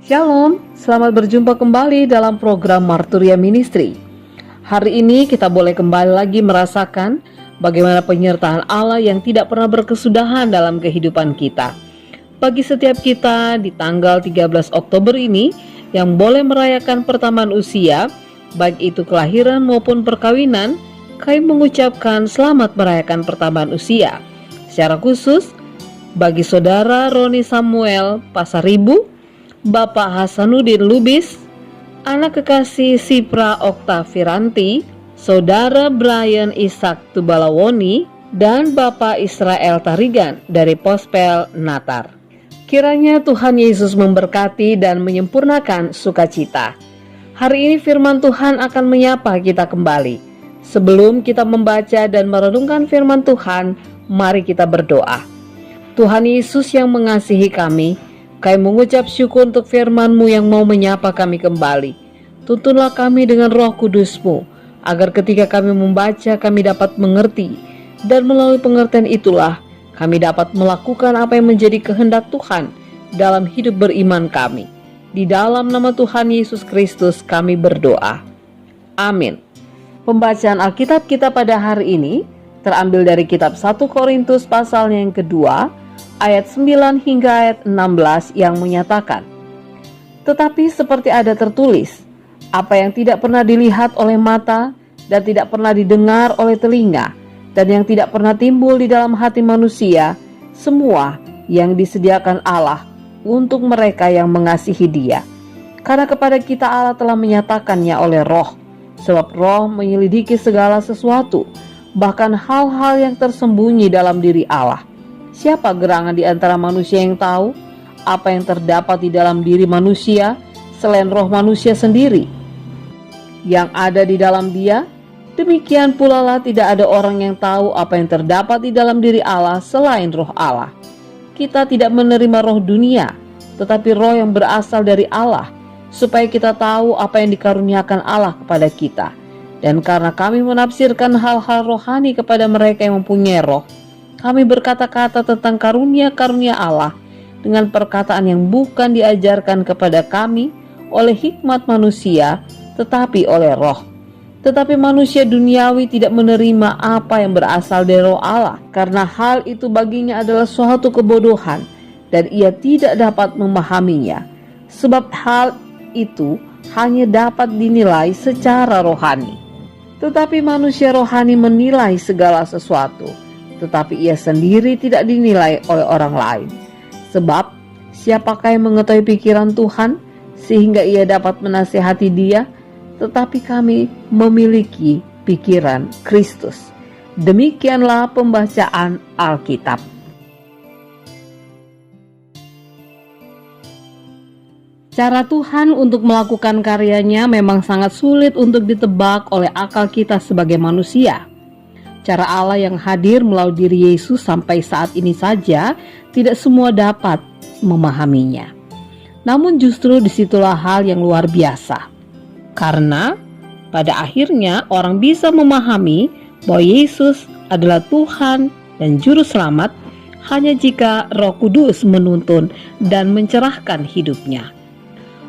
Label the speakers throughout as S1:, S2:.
S1: Shalom, selamat berjumpa kembali dalam program Marturia Ministry. Hari ini kita boleh kembali lagi merasakan bagaimana penyertaan Allah yang tidak pernah berkesudahan dalam kehidupan kita. Bagi setiap kita di tanggal 13 Oktober ini yang boleh merayakan pertambahan usia, baik itu kelahiran maupun perkawinan, kami mengucapkan selamat merayakan pertambahan usia. Secara khusus, bagi saudara Roni Samuel Pasaribu, Bapak Hasanuddin Lubis, anak kekasih Sipra Oktaviranti, saudara Brian Ishak Tubalawoni, dan Bapak Israel Tarigan dari Pospel Natar. Kiranya Tuhan Yesus memberkati dan menyempurnakan sukacita. Hari ini firman Tuhan akan menyapa kita kembali. Sebelum kita membaca dan merenungkan firman Tuhan, mari kita berdoa. Tuhan Yesus yang mengasihi kami mengucap syukur untuk firman-Mu yang mau menyapa kami kembali. Tuntunlah kami dengan Roh Kudus-Mu, agar ketika kami membaca kami dapat mengerti, dan melalui pengertian itulah kami dapat melakukan apa yang menjadi kehendak Tuhan dalam hidup beriman kami. Di dalam nama Tuhan Yesus Kristus kami berdoa. Amin. Pembacaan Alkitab kita pada hari ini terambil dari kitab 1 Korintus pasal yang kedua, ayat 9 hingga ayat 16 yang menyatakan, "Tetapi seperti ada tertulis, apa yang tidak pernah dilihat oleh mata dan tidak pernah didengar oleh telinga dan yang tidak pernah timbul di dalam hati manusia, semua yang disediakan Allah untuk mereka yang mengasihi Dia. Karena kepada kita Allah telah menyatakannya oleh Roh, sebab Roh menyelidiki segala sesuatu, bahkan hal-hal yang tersembunyi dalam diri Allah. Siapa gerangan di antara manusia yang tahu apa yang terdapat di dalam diri manusia selain roh manusia sendiri yang ada di dalam dia? Demikian pula lah tidak ada orang yang tahu apa yang terdapat di dalam diri Allah selain roh Allah. Kita tidak menerima roh dunia, tetapi roh yang berasal dari Allah, supaya kita tahu apa yang dikaruniakan Allah kepada kita. Dan karena kami menafsirkan hal-hal rohani kepada mereka yang mempunyai roh, kami berkata-kata tentang karunia-karunia Allah dengan perkataan yang bukan diajarkan kepada kami oleh hikmat manusia, tetapi oleh roh. Tetapi manusia duniawi tidak menerima apa yang berasal dari roh Allah, karena hal itu baginya adalah suatu kebodohan, dan ia tidak dapat memahaminya, sebab hal itu hanya dapat dinilai secara rohani. Tetapi manusia rohani menilai segala sesuatu, tetapi ia sendiri tidak dinilai oleh orang lain. Sebab siapakah yang mengetahui pikiran Tuhan sehingga ia dapat menasihati Dia? Tetapi kami memiliki pikiran Kristus. Demikianlah pembacaan Alkitab. Cara Tuhan untuk melakukan karyanya memang sangat sulit untuk ditebak oleh akal kita sebagai manusia. Cara Allah yang hadir melalui diri Yesus sampai saat ini saja tidak semua dapat memahaminya. Namun justru disitulah hal yang luar biasa. Karena pada akhirnya orang bisa memahami bahwa Yesus adalah Tuhan dan Juru Selamat hanya jika Roh Kudus menuntun dan mencerahkan hidupnya.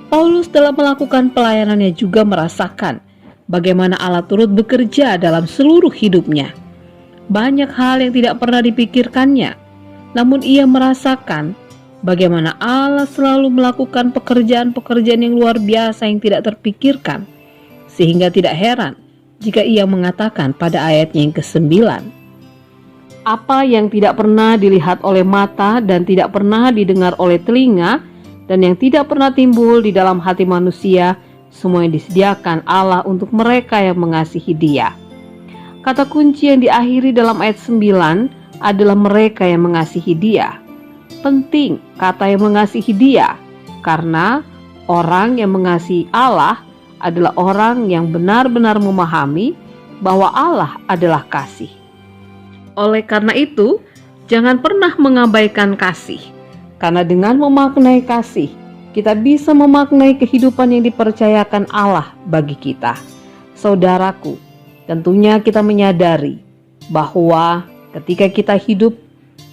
S1: Paulus dalam melakukan pelayanannya juga merasakan bagaimana Allah turut bekerja dalam seluruh hidupnya. Banyak hal yang tidak pernah dipikirkannya, namun ia merasakan bagaimana Allah selalu melakukan pekerjaan-pekerjaan yang luar biasa yang tidak terpikirkan, sehingga tidak heran jika ia mengatakan pada ayatnya yang ke-9, "Apa yang tidak pernah dilihat oleh mata dan tidak pernah didengar oleh telinga dan yang tidak pernah timbul di dalam hati manusia, semua yang disediakan Allah untuk mereka yang mengasihi Dia." Kata kunci yang diakhiri dalam ayat 9 adalah mereka yang mengasihi Dia. Penting kata yang mengasihi Dia, karena orang yang mengasihi Allah adalah orang yang benar-benar memahami bahwa Allah adalah kasih. Oleh karena itu, jangan pernah mengabaikan kasih, karena dengan memaknai kasih, kita bisa memaknai kehidupan yang dipercayakan Allah bagi kita. Saudaraku, tentunya kita menyadari bahwa ketika kita hidup,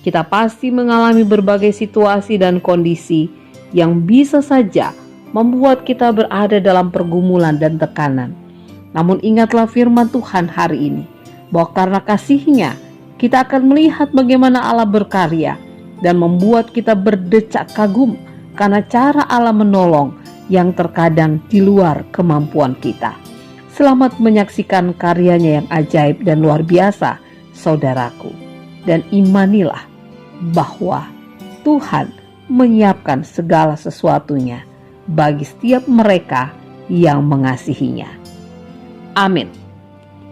S1: kita pasti mengalami berbagai situasi dan kondisi yang bisa saja membuat kita berada dalam pergumulan dan tekanan. Namun ingatlah firman Tuhan hari ini, bahwa karena kasih-Nya, kita akan melihat bagaimana Allah berkarya dan membuat kita berdecak kagum karena cara Allah menolong yang terkadang di luar kemampuan kita. Selamat menyaksikan karyanya yang ajaib dan luar biasa, saudaraku. Dan imanilah bahwa Tuhan menyiapkan segala sesuatunya bagi setiap mereka yang mengasihinya. Amin.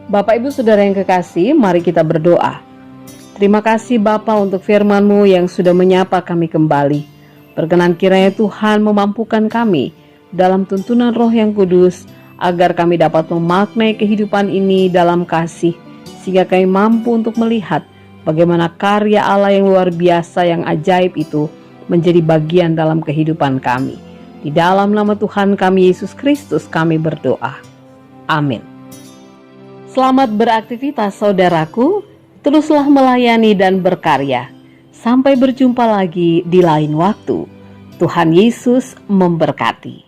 S1: Bapak Ibu Saudara yang kekasih, mari kita berdoa. Terima kasih Bapa untuk firman-Mu yang sudah menyapa kami kembali. Berkenan kiranya Tuhan memampukan kami dalam tuntunan Roh yang Kudus, agar kami dapat memaknai kehidupan ini dalam kasih, sehingga kami mampu untuk melihat bagaimana karya Allah yang luar biasa, yang ajaib itu menjadi bagian dalam kehidupan kami. Di dalam nama Tuhan kami Yesus Kristus kami berdoa. Amin. Selamat beraktivitas saudaraku, teruslah melayani dan berkarya. Sampai berjumpa lagi di lain waktu. Tuhan Yesus memberkati.